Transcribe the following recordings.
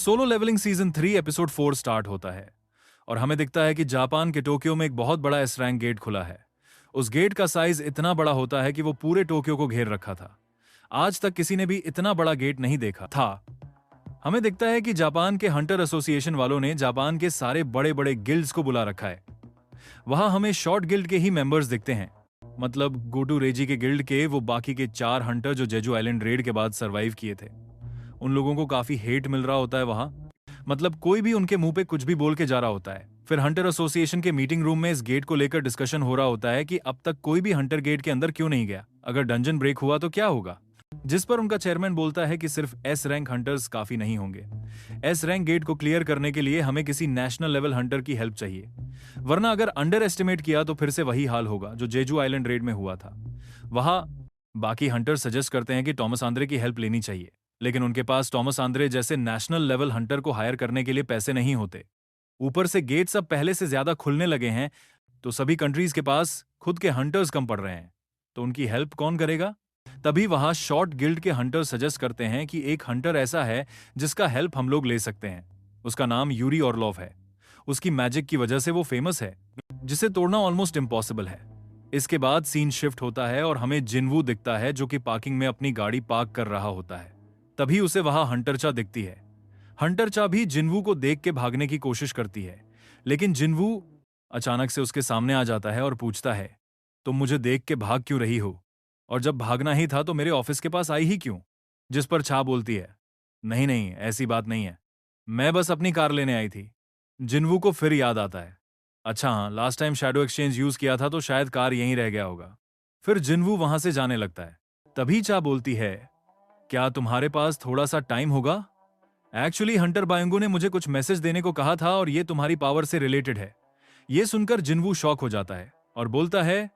Solo leveling season 3 episode 4 start होता है और हमें दिखता है कि जापान के टोक्यो में एक बहुत बड़ा एस रैंक गेट खुला है। उस गेट का साइज इतना बड़ा होता है कि वो पूरे टोक्यो को घेर रखा था। आज तक किसी ने भी इतना बड़ा गेट नहीं देखा था। हमें दिखता है कि जापान के हंटर एसोसिएशन वालों ने जापान के सारे बड़े बड़े गिल्ड्स को बुला रखा है। वहां हमें शॉर्ट गिल्ड के ही मेंबर्स दिखते हैं, मतलब गोटू रेजी के गिल्ड के वो बाकी के 4 हंटर जो जेजू आइलैंड रेड के बाद सरवाइव किए थे। उन लोगों को काफी हेट मिल रहा होता है वहां, मतलब कोई भी उनके मुंह पे कुछ भी बोल के जा रहा होता है। फिर हंटर एसोसिएशन के मीटिंग रूम में इस गेट को लेकर डिस्कशन हो रहा होता है कि अब तक कोई भी हंटर गेट के अंदर क्यों नहीं गया, अगर डंजन ब्रेक हुआ तो क्या होगा। जिस पर उनका चेयरमैन बोलता है कि सिर्फ एस रैंक हंटर्स काफी नहीं होंगे। एस रैंक गेट को क्लियर करने के लिए हमें किसी नेशनल लेवल हंटर की हेल्प चाहिए, वरना अगर अंडर एस्टिमेट किया तो फिर से वही हाल होगा जो जेजू आइलैंड रेड में हुआ था। वहां बाकी हंटर सजेस्ट करते हैं कि टॉमस आंद्रे की हेल्प लेनी चाहिए, लेकिन उनके पास टॉमस आंद्रे जैसे नेशनल लेवल हंटर को हायर करने के लिए पैसे नहीं होते। ऊपर से गेट्स अब पहले से ज्यादा खुलने लगे हैं, तो सभी कंट्रीज के पास खुद के हंटर्स कम पड़ रहे हैं, तो उनकी हेल्प कौन करेगा। तभी वहां शॉर्ट गिल्ड के हंटर सजेस्ट करते हैं कि एक हंटर ऐसा है जिसका हेल्प हम लोग ले सकते हैं। उसका नाम यूरी ऑर्लोव है। उसकी मैजिक की वजह से वो फेमस है, जिसे तोड़ना ऑलमोस्ट इम्पॉसिबल है। इसके बाद सीन शिफ्ट होता है और हमें जिनवू दिखता है जो कि पार्किंग में अपनी गाड़ी पार्क कर रहा होता है। तभी उसे वहां हंटरचा दिखती है। हंटरचा भी जिनवू को देख के भागने की कोशिश करती है, लेकिन जिनवू अचानक से उसके सामने आ जाता है और पूछता है, तुम मुझे देख के भाग क्यों रही हो, और जब भागना ही था तो मेरे ऑफिस के पास आई ही क्यों। जिस पर चा बोलती है, नहीं नहीं ऐसी बात नहीं है, मैं बस अपनी कार लेने आई थी। जिनवू को फिर याद आता है, अच्छा हाँ, last time shadow exchange use किया था तो शायद कार यहीं रह गया होगा। फिर जिनवू वहां से जाने लगता है। तभी चा बोलती है, क्या तुम्हारे पास थोड़ा सा टाइम होगा? एक्चुअली हंटर बायंगो ने मुझे कुछ मैसेज देने को कहा था और ये तुम्हारी पावर से रिलेटेड है। ये सुनकर जिनवू शॉक हो जाता है और बोलता है,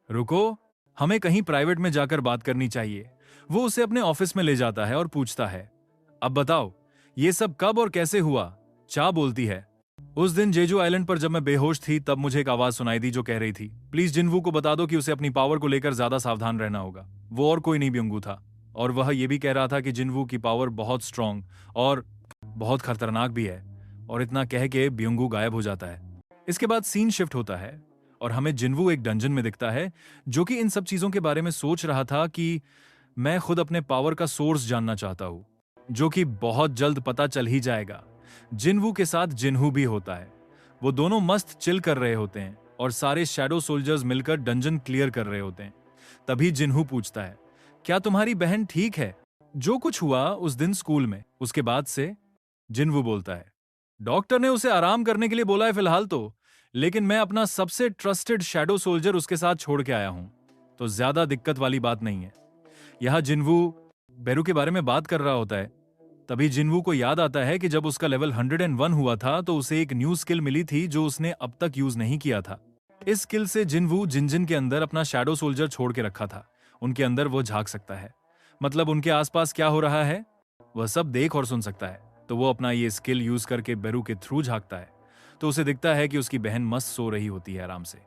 रुको, हमें कहीं प्राइवेट में जाकर बात करनी चाहिए। वो उसे अपने ऑफिस में ले जाता है और पूछता है, अब बताओ ये सब कब और कैसे हुआ? चा बोलती है, उस दिन जेजू आइलैंड पर जब मैं बेहोश थी तब मुझे एक आवाज सुनाई दी जो कह रही थी, प्लीज जिनवू को बता दो कि उसे अपनी पावर को लेकर ज्यादा सावधान रहना होगा। वो और कोई नहीं ब्यंगू था, और वह यह भी कह रहा था कि जिनवू की पावर बहुत स्ट्रांग और बहुत खतरनाक भी है। और इतना कह के ब्यंगू गायब हो जाता है। इसके बाद सीन शिफ्ट होता है और हमें जिनवू एक डंजन में दिखता है, जो कि इन सब चीजों के बारे में सोच रहा था कि मैं खुद अपने पावर का सोर्स जानना चाहता हूं, जो कि बहुत जल्द पता चल ही जाएगा। जिनवू के साथ जिन्हू भी होता है। वो दोनों मस्त चिल कर रहे होते हैं और सारे शैडो सोल्जर्स मिलकर डंजन क्लियर कर रहे होते हैं। तभी जिन्हू पूछता है, क्या तुम्हारी बहन ठीक है? जो कुछ हुआ उस दिन स्कूल में, उसके बाद से? जिन्हू बोलता है, डॉक्टर ने उसे आराम करने के लिए बोला है फिलहाल तो, लेकिन मैं अपना सबसे ट्रस्टेड शैडो सोल्जर उसके साथ छोड़ के आया हूं, तो ज्यादा दिक्कत वाली बात नहीं है। यहां जिन्हू बेरू के बारे में बात कर रहा होता है। तभी जिन्हू को याद आता है कि जब उसका लेवल 101 हुआ था तो उसे एक न्यू स्किल मिली थी जो उसने अब तक यूज नहीं किया था। इस स्किल से जिन्हू जिनजिन के अंदर अपना शैडो सोल्जर छोड़ के रखा था। उनके अंदर वो झांक सकता है, मतलब उनके आसपास क्या हो रहा है वह सब देख और सुन सकता है। तो वो अपना ये स्किल यूज करके बेरू के थ्रू झांकता है, तो उसे दिखता है कि उसकी बहन मस्त सो रही होती है आराम से।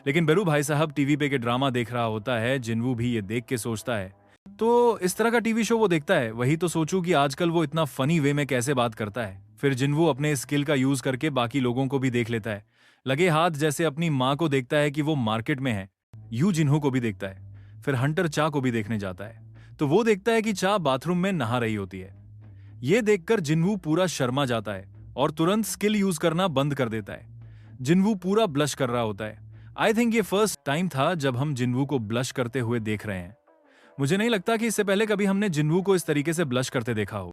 लेकिन बेरू भाई साहब टीवी पे के ड्रामा देख रहा होता है। जिन्हू भी ये देख के सोचता है, तो इस तरह का टीवी शो वो देखता है, वही तो सोचूं कि आजकल वो इतना फनी वे में कैसे बात करता है। फिर जिन्हू अपने स्किल का यूज करके बाकी लोगों को भी देख लेता है, लगे हाथ जैसे अपनी माँ को देखता है कि वो मार्केट में है, यूं जिन्हू को भी देखता है। फिर हंटर चा को भी देखने जाता है, तो वो देखता है कि चा बाथरूम में नहा रही होती है। ये देखकर जिन्हू पूरा शर्मा जाता है और तुरंत स्किल यूज करना बंद कर देता है। जिन्हू पूरा ब्लश कर रहा होता है। आई थिंक ये फर्स्ट टाइम था जब हम जिन्हू को ब्लश करते हुए देख रहे हैं। मुझे नहीं लगता कि इससे पहले कभी हमने जिन्हू को इस तरीके से ब्लश करते देखा हो।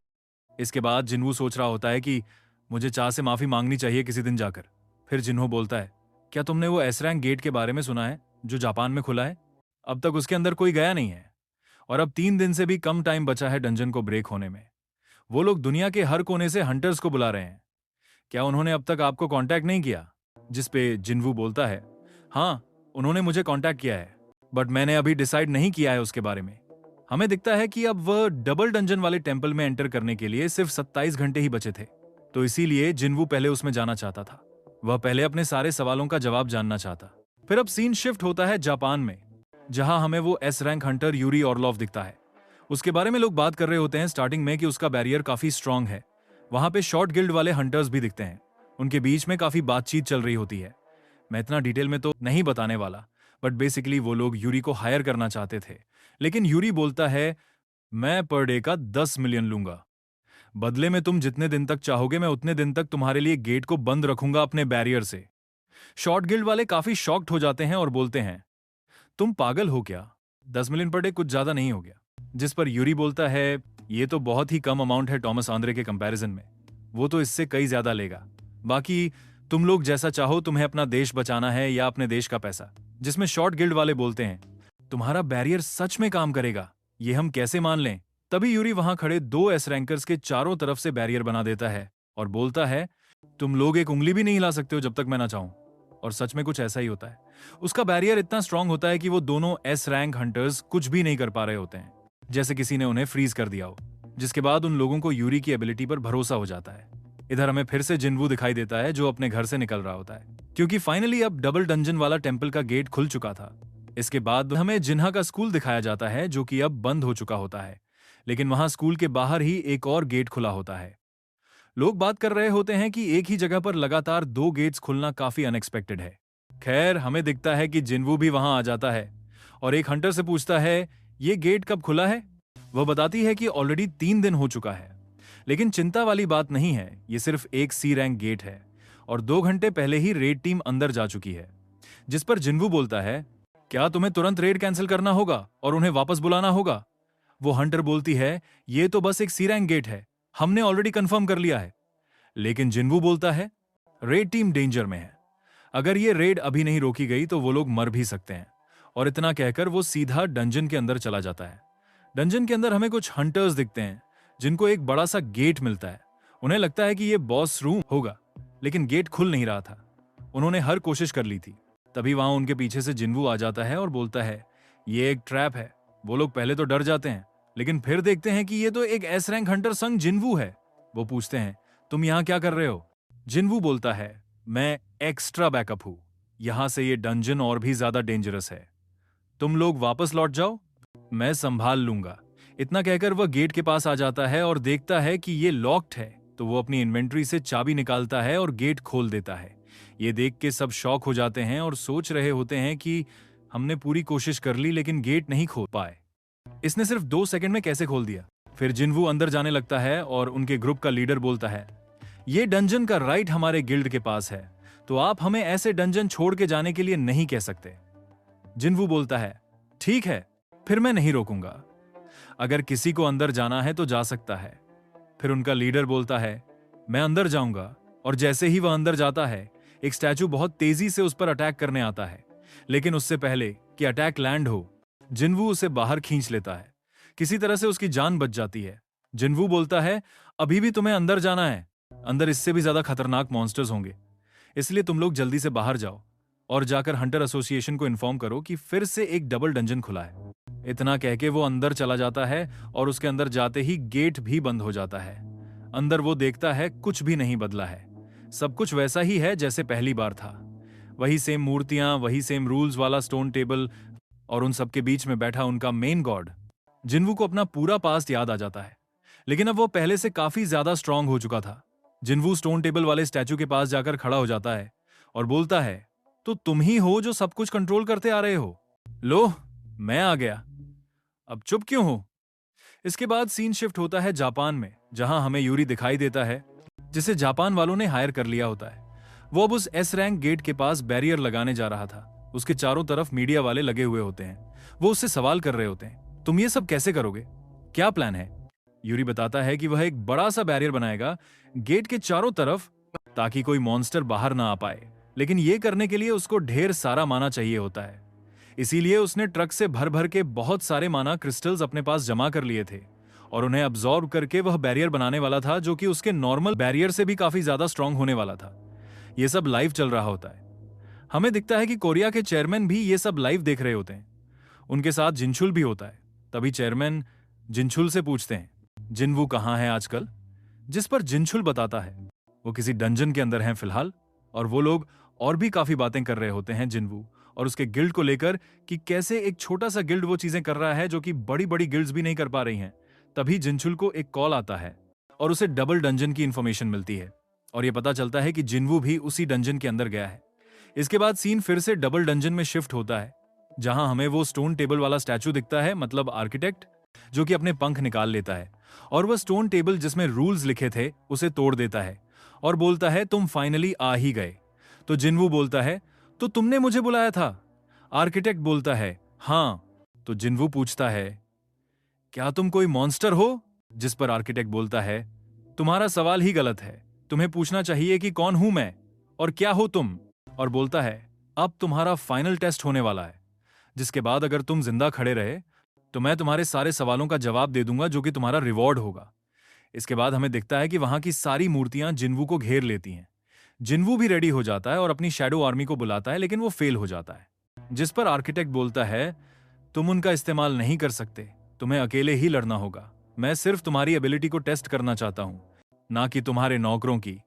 इसके बाद जिन्हू सोच रहा होता है कि मुझे चा से माफी मांगनी चाहिए किसी दिन जाकर। फिर जिन्हू बोलता है, क्या तुमने वो एस रैंक गेट के बारे में सुना है जो जापान में खुला है? अब तक उसके अंदर कोई गया नहीं है और अब 3 दिन से भी कम टाइम बचा है डंजन को ब्रेक होने में। वो लोग दुनिया के हर कोने से हंटर्स को बुला रहे हैं। क्या उन्होंने अब तक आपको कांटेक्ट नहीं किया? जिस पे जिन्हू बोलता है, हाँ उन्होंने मुझे कांटेक्ट किया है, बट मैंने अभी डिसाइड नहीं किया है उसके बारे में। हमें दिखता है कि अब वह डबल डंजन वाले टेंपल में एंटर करने के लिए सिर्फ 27 घंटे ही बचे थे, तो इसीलिए जिन्हू पहले उसमें जाना चाहता था। वह पहले अपने सारे सवालों का जवाब जानना चाहता। फिर अब सीन शिफ्ट होता है जापान में, जहां हमें वो एस रैंक हंटर यूरी ऑर्लोव दिखता है। उसके बारे में लोग बात कर रहे होते हैं स्टार्टिंग में कि उसका बैरियर काफी स्ट्रांग है, वहां पे शॉर्ट गिल्ड वाले हंटर्स भी दिखते हैं। उनके बीच में काफी बातचीत चल रही होती है। मैं इतना डिटेल में तो नहीं बताने वाला, बट बेसिकली वो लोग यूरी को हायर करना चाहते थे। लेकिन यूरी बोलता है, मैं पर डे का 10 मिलियन लूंगा। बदले में तुम जितने दिन तक चाहोगे मैं उतने दिन तक तुम्हारे लिए गेट को बंद रखूंगा अपने बैरियर से। शॉर्ट गिल्ड वाले काफी शॉक्ड हो जाते हैं और बोलते हैं, तुम पागल हो क्या? 10 मिलियन पर डे कुछ ज्यादा नहीं हो गया? जिस पर यूरी बोलता है, ये तो बहुत ही कम अमाउंट है टॉमस आंद्रे के कंपैरिजन में। वो तो इससे कई ज्यादा लेगा। बाकी तुम लोग जैसा चाहो, तुम्हें अपना देश बचाना है या अपने देश का पैसा। जिसमें शॉर्ट गिल्ड वाले बोलते हैं, तुम्हारा बैरियर सच में काम करेगा, ये हम कैसे मान लें? तभी यूरी वहां खड़े 2 एस रैंकर्स के चारों तरफ से बैरियर बना देता है और बोलता है, तुम लोग एक उंगली भी नहीं हिला सकते हो जब तक मैं ना चाहूं। और सच में कुछ ऐसा ही होता है। उसका बैरियर इतना स्ट्रांग होता है कि वो दोनों एस रैंक हंटर्स कुछ भी नहीं कर पा रहे होते हैं, जैसे किसी ने उन्हें फ्रीज कर दिया हो। जिसके बाद उन लोगों को यूरी की एबिलिटी पर भरोसा हो जाता है। इधर हमें फिर से जिनवू दिखाई देता है, जो अपने घर से निकल रहा होता है, क्योंकि फाइनली अब डबल डंजन वाला टेम्पल का गेट खुल चुका था। इसके बाद हमें जिन्हा का स्कूल दिखाया जाता है, जो कि अब बंद हो चुका होता है। लेकिन वहां स्कूल के बाहर ही एक और गेट खुला होता है। लोग बात कर रहे होते हैं कि एक ही जगह पर लगातार 2 गेट्स खुलना काफी अनएक्सपेक्टेड है। खैर, हमें दिखता है कि जिनवू भी वहां आ जाता है और एक हंटर से पूछता है, ये गेट कब खुला है? वह बताती है कि ऑलरेडी 3 दिन हो चुका है। लेकिन चिंता वाली बात नहीं है, ये सिर्फ एक सी रैंक गेट है और 2 घंटे पहले ही रेड टीम अंदर जा चुकी है। जिस पर जिनवू बोलता है, क्या तुम्हें तुरंत रेड कैंसिल करना होगा और उन्हें वापस बुलाना होगा? वो हंटर बोलती है, ये तो बस एक सी रैंक गेट है, हमने ऑलरेडी कंफर्म कर लिया है। लेकिन जिनवू बोलता है, रेड टीम डेंजर में है, अगर ये रेड अभी नहीं रोकी गई तो वो लोग मर भी सकते हैं। और इतना कहकर वो सीधा डंजन के अंदर चला जाता है। डंजन के अंदर हमें कुछ हंटर्स दिखते हैं, जिनको एक बड़ा सा गेट मिलता है। उन्हें लगता है कि ये बॉस रूम होगा, लेकिन गेट खुल नहीं रहा था। उन्होंने हर कोशिश कर ली थी। तभी वहां उनके पीछे से जिनवू आ जाता है और बोलता है, ये एक ट्रैप है। वो लोग पहले तो डर जाते हैं, लेकिन फिर देखते हैं कि ये तो एक एस रैंक हंटर संग जिनवू है। वो पूछते हैं, तुम यहां क्या कर रहे हो? जिनवू बोलता है, मैं एक्स्ट्रा बैकअप हूं, यहां से ये डंजन और भी ज्यादा डेंजरस है। तुम लोग वापस लौट जाओ, मैं संभाल लूंगा। इतना कहकर वह गेट के पास आ जाता है और देखता है कि ये लॉक्ड है, तो वो अपनी इन्वेंट्री से चाबी निकालता है और गेट खोल देता है। ये देख के सब शॉक हो जाते हैं और सोच रहे होते हैं कि हमने पूरी कोशिश कर ली लेकिन गेट नहीं खोल पाए। इसने सिर्फ 2 सेकंड में कैसे खोल दिया? फिर जिनवू अंदर जाने लगता है और उनके ग्रुप का लीडर बोलता है, ये डंजन का राइट हमारे गिल्ड के पास है, तो आप हमें ऐसे डंजन छोड़ के जाने के लिए नहीं कह सकते। जिनवू बोलता है, ठीक है, फिर मैं नहीं रोकूंगा। अगर किसी को अंदर जाना है तो जा सकता है। फिर उनका लीडर बोलता है, मैं अंदर जाऊंगा। और जैसे ही वह अंदर जाता है, एक स्टैचू बहुत तेजी से उस पर अटैक करने आता है। लेकिन उससे पहले कि अटैक लैंड हो, जिनवू उसे बाहर खींच लेता है। किसी तरह से उसकी जान बच जाती है। जिनवू बोलता है, अभी भी तुम्हें अंदर जाना है, अंदर इससे भी ज्यादा खतरनाक मॉन्स्टर्स होंगे, इसलिए तुम लोग जल्दी से बाहर जाओ और जाकर हंटर एसोसिएशन को इन्फॉर्म करो कि फिर से एक डबल डंजन खुला है। इतना कह के वो अंदर चला जाता है और उसके अंदर जाते ही गेट भी बंद हो जाता है। अंदर वो देखता है, कुछ भी नहीं बदला है, सब कुछ वैसा ही है जैसे पहली बार था। वही सेम मूर्तियां, वही सेम रूल्स वाला स्टोन टेबल और उन सबके बीच में बैठा उनका मेन गॉड। जिनवू को अपना पूरा पास्ट याद आ जाता है, लेकिन अब वो पहले से काफी ज्यादा स्ट्रांग हो चुका था। जिनवू स्टोन टेबल वाले स्टैचू के पास जाकर खड़ा हो जाता है और बोलता है, तो तुम ही हो जो सब कुछ कंट्रोल करते आ रहे हो। लो, मैं आ गया, अब चुप क्यों हो? इसके बाद सीन शिफ्ट होता है जापान में, जहां हमें यूरी दिखाई देता है, जिसे जापान वालों ने हायर कर लिया होता है। वो अब उस एस रैंक गेट के पास बैरियर लगाने जा रहा था। उसके चारों तरफ मीडिया वाले लगे हुए होते हैं। वो उससे सवाल कर रहे होते हैं, तुम ये सब कैसे करोगे, क्या प्लान है? यूरी बताता है कि वह एक बड़ा सा बैरियर बनाएगा गेट के चारों तरफ, ताकि कोई मॉन्स्टर बाहर ना आ पाए। लेकिन ये करने के लिए उसको ढेर सारा माना चाहिए होता है। इसीलिए उसने ट्रक से भर भर के बहुत सारे माना क्रिस्टल्स अपने पास जमा कर लिए थे और उन्हें अब्सॉर्ब करके वह बैरियर बनाने वाला था, जो कि उसके नॉर्मल बैरियर से भी काफी ज्यादा स्ट्रांग होने वाला था। यह सब लाइव चल रहा होता है। हमें दिखता है कि कोरिया के चेयरमैन भी ये सब लाइव देख रहे होते हैं। उनके साथ जिनछुल भी होता है। तभी चेयरमैन जिनछुल से पूछते हैं, जिनवू कहाँ है आजकल? जिस पर जिनछुल बताता है, वो किसी डंजन के अंदर हैं फिलहाल। और वो लोग और भी काफी बातें कर रहे होते हैं जिनवू और उसके गिल्ड को लेकर, कि कैसे एक छोटा सा गिल्ड वो चीजें कर रहा है जो कि बड़ी बड़ी गिल्ड्स भी नहीं कर पा रही हैं। तभी जिनछुल को एक कॉल आता है और उसे डबल डंजन की इंफॉर्मेशन मिलती है और यह पता चलता है कि जिन्वू भी उसी डंजन के अंदर गया है। इसके बाद सीन फिर से डबल डंजन में शिफ्ट होता है, जहां हमें वो स्टोन टेबल वाला स्टैचू दिखता है, मतलब आर्किटेक्ट, जो कि अपने पंख निकाल लेता है और वह स्टोन टेबल जिसमें रूल्स लिखे थे उसे तोड़ देता है और बोलता है तुम फाइनली आ ही गए। तो जिन्वू बोलता है तो तुमने मुझे बुलाया था? आर्किटेक्ट बोलता है हाँ। तो जिन्वू पूछता है क्या तुम कोई मॉन्स्टर हो? जिस पर आर्किटेक्ट बोलता है तुम्हारा सवाल ही गलत है, तुम्हें पूछना चाहिए कि कौन हूं मैं और क्या हो तुम। और बोलता है अब तुम्हारा फाइनल टेस्ट होने वाला है, जिसके बाद अगर तुम जिंदा खड़े रहे तो मैं तुम्हारे सारे सवालों का जवाब दे दूंगा, जो कि तुम्हारा रिवॉर्ड होगा। इसके बाद हमें दिखता है कि वहां की सारी मूर्तियां जिन्वू को घेर लेती हैं। जिन्वू भी रेडी हो जाता है और अपनी शैडो आर्मी को बुलाता है, लेकिन वो फेल हो जाता है। जिस पर आर्किटेक्ट बोलता है तुम उनका इस्तेमाल नहीं कर सकते, तुम्हें अकेले ही लड़ना होगा। मैं सिर्फ तुम्हारी एबिलिटी को टेस्ट करना चाहता हूं, ना कि तुम्हारे नौकरों की।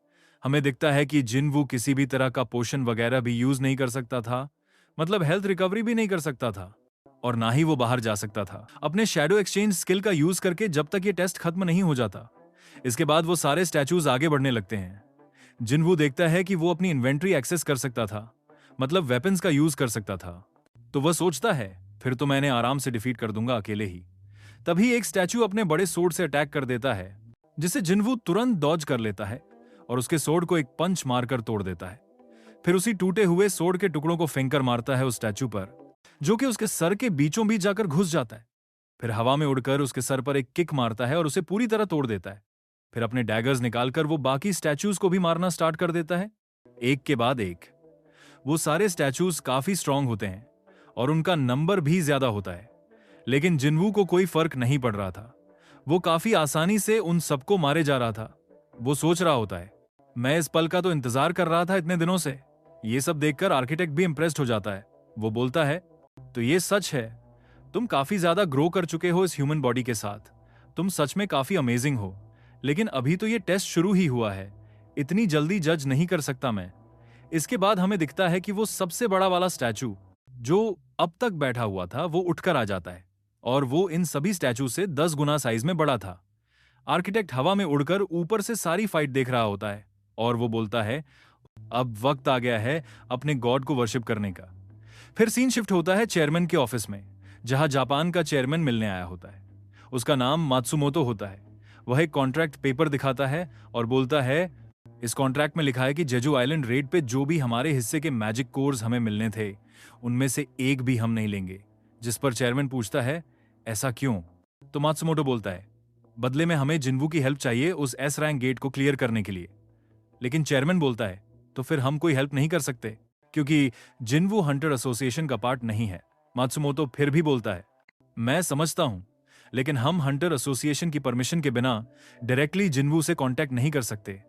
हमें दिखता है कि जिन्वू किसी भी तरह का पोशन वगैरह भी यूज नहीं कर सकता था, मतलब हेल्थ रिकवरी भी नहीं कर सकता था, और ना ही वो बाहर जा सकता था अपने शैडो एक्सचेंज स्किल का यूज करके, जब तक ये टेस्ट खत्म नहीं हो जाता। इसके बाद वो सारे स्टैचूज आगे बढ़ने लगते हैं। जिन्वू देखता है कि वो अपनी इन्वेंट्री एक्सेस कर सकता था, मतलब वेपन्स का यूज कर सकता था। तो वह सोचता है फिर तो मैंने आराम से डिफीट कर दूंगा अकेले ही। तभी एक स्टैचू अपने बड़े सोर्ड से अटैक कर देता है, जिसे जिन्वू तुरंत डॉज कर लेता है और उसके सोर्ड को एक पंच मारकर तोड़ देता है। फिर उसी टूटे हुए सोर्ड के टुकड़ों को फेंकर मारता है उस स्टैचू पर, जो कि उसके सर के बीचों बीच जाकर घुस जाता है। फिर हवा में उड़कर उसके सर पर एक किक मारता है और उसे पूरी तरह तोड़ देता है। फिर अपने डैगर्स निकालकर वो बाकी स्टैचूज को भी मारना स्टार्ट कर देता है, एक के बाद एक। वो सारे स्टैचूज काफी स्ट्रांग होते हैं और उनका नंबर भी ज्यादा होता है, लेकिन जिन्वू को कोई फर्क नहीं पड़ रहा था। वो काफी आसानी से उन सबको मारे जा रहा था। वो सोच रहा होता है मैं इस पल का तो इंतजार कर रहा था इतने दिनों से। ये सब देखकर आर्किटेक्ट भी इंप्रेस्ड हो जाता है। वो बोलता है तो ये सच है, तुम काफी ज्यादा ग्रो कर चुके हो इस ह्यूमन बॉडी के साथ, तुम सच में काफी अमेजिंग हो, लेकिन अभी तो ये टेस्ट शुरू ही हुआ है, इतनी जल्दी जज नहीं कर सकता मैं। इसके बाद हमें दिखता है कि वो सबसे बड़ा वाला स्टैचू जो अब तक बैठा हुआ था वो उठकर आ जाता है और वो इन सभी स्टैचू से 10 गुना साइज में बड़ा था। आर्किटेक्ट हवा में उड़कर ऊपर से सारी फाइट देख रहा होता है और वो बोलता है अब वक्त आ गया है अपने गॉड को वर्शिप करने का। फिर सीन शिफ्ट होता है चेयरमैन के ऑफिस में, जहां जापान का चेयरमैन मिलने आया होता है। उसका नाम मात्सुमोतो होता है। वह एक कॉन्ट्रैक्ट पेपर दिखाता है और बोलता है इस कॉन्ट्रैक्ट में लिखा है कि जेजू आइलैंड रेड पे जो भी हमारे हिस्से के मैजिक कोर्स हमें मिलने थे, उनमें से एक भी हम नहीं लेंगे। जिस पर चेयरमैन पूछता है ऐसा क्यों? तो मात्सुमोटो बोलता है बदले में हमें जिन्वू की हेल्प चाहिए उस एस रैंक गेट को क्लियर करने के लिए। लेकिन चेयरमैन बोलता है तो फिर हम कोई हेल्प नहीं कर सकते, क्योंकि जिन्वू हंटर एसोसिएशन का पार्ट नहीं है। मात्सुमोतो फिर भी बोलता है मैं समझता हूं, लेकिन हम हंटर एसोसिएशन की परमिशन के बिना डायरेक्टली जिन्वू से कांटेक्ट नहीं कर सकते।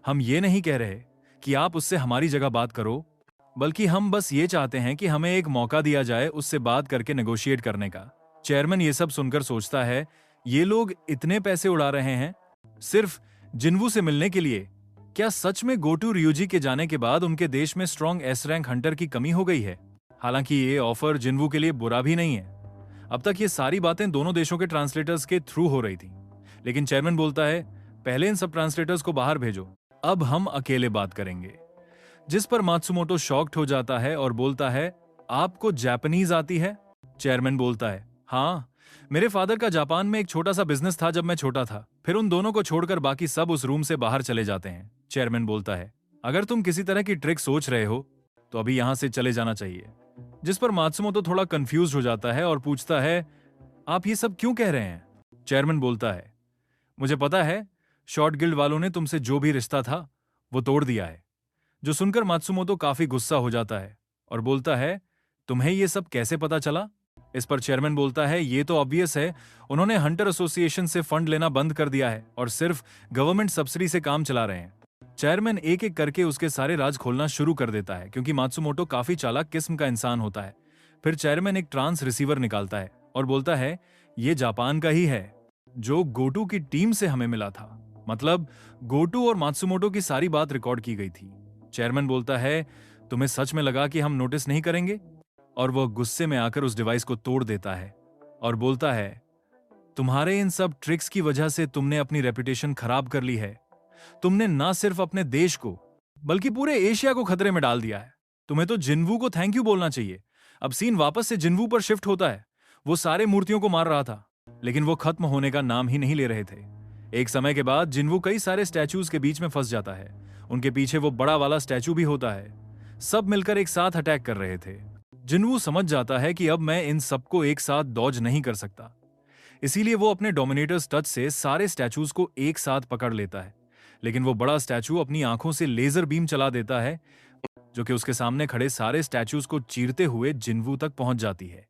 हम ये नहीं कह रहे कि आप उससे हमारी जगह बात करो, बल्कि हम बस ये चाहते हैं कि हमें एक मौका दिया जाए उससे बात करके नेगोशिएट करने का। चेयरमैन ये सब सुनकर सोचता है ये लोग इतने पैसे उड़ा रहे हैं सिर्फ जिन्वू से मिलने के लिए। क्या सच में गोटू रियूजी के जाने के बाद उनके देश में स्ट्रॉन्ग एस रैंक हंटर की कमी हो गई है? हालांकि ये ऑफर जिन्वू के लिए बुरा भी नहीं है। अब तक ये सारी बातें दोनों देशों के ट्रांसलेटर्स के थ्रू हो रही थी, लेकिन चेयरमैन बोलता है पहले इन सब ट्रांसलेटर्स को बाहर भेजो, अब हम अकेले बात करेंगे। जिस पर मात्सुमोटो शॉक्ड हो जाता है और बोलता है आपको जापानीज आती है? चेयरमैन बोलता है हाँ, मेरे फादर का जापान में एक छोटा सा बिजनेस था जब मैं छोटा था। फिर उन दोनों को छोड़कर बाकी सब उस रूम से बाहर चले जाते हैं। चेयरमैन बोलता है अगर तुम किसी तरह की ट्रिक सोच रहे हो तो अभी यहां से चले जाना चाहिए। जिस पर मात्सुमोतो थोड़ा कंफ्यूज हो जाता है और पूछता है आप ये सब क्यों कह रहे हैं? चेयरमैन बोलता है मुझे पता है शॉर्ट गिल्ड वालों ने तुमसे जो भी रिश्ता था वो तोड़ दिया है। जो सुनकर मात्सुमोतो काफी गुस्सा हो जाता है और बोलता है तुम्हें ये सब कैसे पता चला? इस पर चेयरमैन बोलता है ये तो ऑब्वियस है, उन्होंने हंटर एसोसिएशन से फंड लेना बंद कर दिया है और सिर्फ गवर्नमेंट सब्सिडी से काम चला रहे हैं। चेयरमैन एक एक करके उसके सारे राज खोलना शुरू कर देता है, क्योंकि मात्सुमोटो काफी चालाक किस्म का इंसान होता है। फिर चेयरमैन एक ट्रांस रिसीवर निकालता है और बोलता है ये जापान का ही है जो गोटू की टीम से हमें मिला था, मतलब गोटू और मात्सुमोटो की सारी बात रिकॉर्ड की गई थी। चेयरमैन बोलता है तुम्हें सच में लगा कि हम नोटिस नहीं करेंगे? और वह गुस्से में आकर उस डिवाइस को तोड़ देता है और बोलता है तुम्हारे इन सब ट्रिक्स की वजह से तुमने अपनी रेपुटेशन खराब कर ली है। तुमने ना सिर्फ अपने देश को बल्कि पूरे एशिया को खतरे में डाल दिया है। तुम्हें तो जिन्वू को थैंक यू बोलना चाहिए। अब सीन वापस से जिन्वू पर शिफ्ट होता है। वो सारे मूर्तियों को मार रहा था, लेकिन वो खत्म होने का नाम ही नहीं ले रहे थे। एक समय के बाद जिन्वू कई सारे स्टैचूज के बीच में फंस जाता है। उनके पीछे वो बड़ा वाला स्टैचू भी होता है। सब मिलकर एक साथ अटैक कर रहे थे। जिन्वू समझ जाता है कि अब मैं इन सबको एक साथ डॉज नहीं कर सकता। इसीलिए वो अपने डोमिनेटर्स टच से सारे स्टैचूज को एक साथ पकड़ लेता है। लेकिन वो बड़ा स्टैचू अपनी आंखों से लेजर बीम चला देता है, जो कि उसके सामने खड़े सारे स्टैचूज को चीरते हुए जिन्वू तक पहुंच जाती है।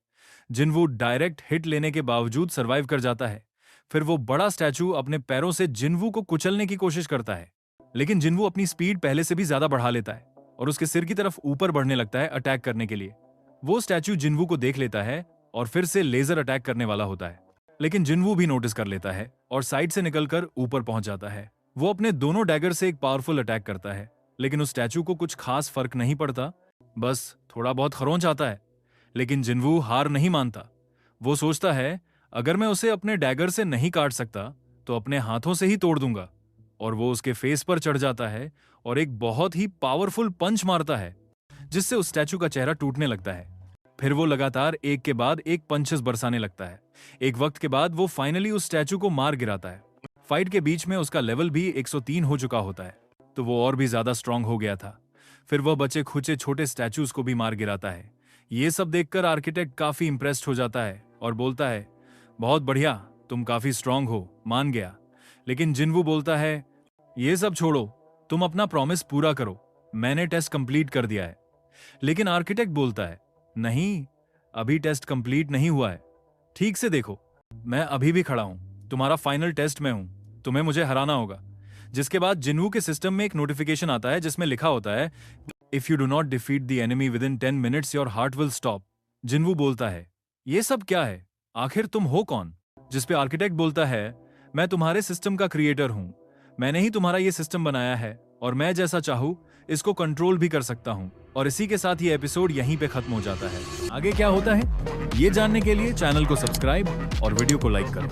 जिन्वू डायरेक्ट हिट लेने के बावजूद सरवाइव कर जाता है। फिर वो बड़ा स्टैचू अपने पैरों से जिन्वू को कुचलने की कोशिश करता है, लेकिन जिन्वू अपनी स्पीड पहले से भी ज्यादा बढ़ा लेता है और उसके सिर की तरफ ऊपर बढ़ने लगता है अटैक करने के लिए। वो स्टैचू जिन्वू को देख लेता है और फिर से लेजर अटैक करने वाला होता है, लेकिन जिन्वू भी नोटिस कर लेता है और साइड से निकलकर ऊपर पहुंच जाता है। वो अपने दोनों डैगर से एक पावरफुल अटैक करता है, लेकिन उस स्टैचू को कुछ खास फर्क नहीं पड़ता, बस थोड़ा बहुत खरोंच आता है। लेकिन जिन्वू हार नहीं मानता। वो सोचता है अगर मैं उसे अपने डैगर से नहीं काट सकता तो अपने हाथों से ही तोड़ दूंगा। और वो उसके फेस पर चढ़ जाता है और एक बहुत ही पावरफुल पंच मारता है, जिससे उस स्टैचू का चेहरा टूटने लगता है। फिर वो लगातार एक के बाद एक पंचेस बरसाने लगता है। एक वक्त के बाद वो फाइनली उस स्टैचू को मार गिराता है। फाइट के बीच में उसका लेवल भी 103 हो चुका होता है, तो वो और भी ज्यादा स्ट्रांग हो गया था। फिर वह बचे खुचे छोटे स्टैचूज को भी मार गिराता है। ये सब देखकर आर्किटेक्ट काफी इंप्रेस्ड हो जाता है और बोलता है, बहुत बढ़िया, तुम काफी स्ट्रांग हो, मान गया। लेकिन जिन्वू बोलता है, ये सब छोड़ो, तुम अपना प्रॉमिस पूरा करो, मैंने टेस्ट कंप्लीट कर दिया है। लेकिन आर्किटेक्ट बोलता है, नहीं, अभी टेस्ट कंप्लीट नहीं हुआ है। ठीक से देखो, मैं अभी भी खड़ा हूं, तुम्हारा फाइनल टेस्ट में हूं, तुम्हें मुझे हराना होगा। जिसके बाद जिन्वू के सिस्टम में एक नोटिफिकेशन आता है जिसमें लिखा होता है, if you do not defeat the enemy with in 10 minutes your heart will stop. जिन्वू बोलता है, ये सब क्या है, आखिर तुम हो कौन? जिस पे आर्किटेक्ट बोलता है, मैं तुम्हारे सिस्टम का क्रिएटर हूं, मैंने ही तुम्हारा ये सिस्टम बनाया है और मैं जैसा चाहूं इसको कंट्रोल भी कर सकता हूं। और इसी के साथ ये एपिसोड यहीं पे खत्म हो जाता है। आगे क्या होता है ये जानने के लिए चैनल को सब्सक्राइब और वीडियो को लाइक करो।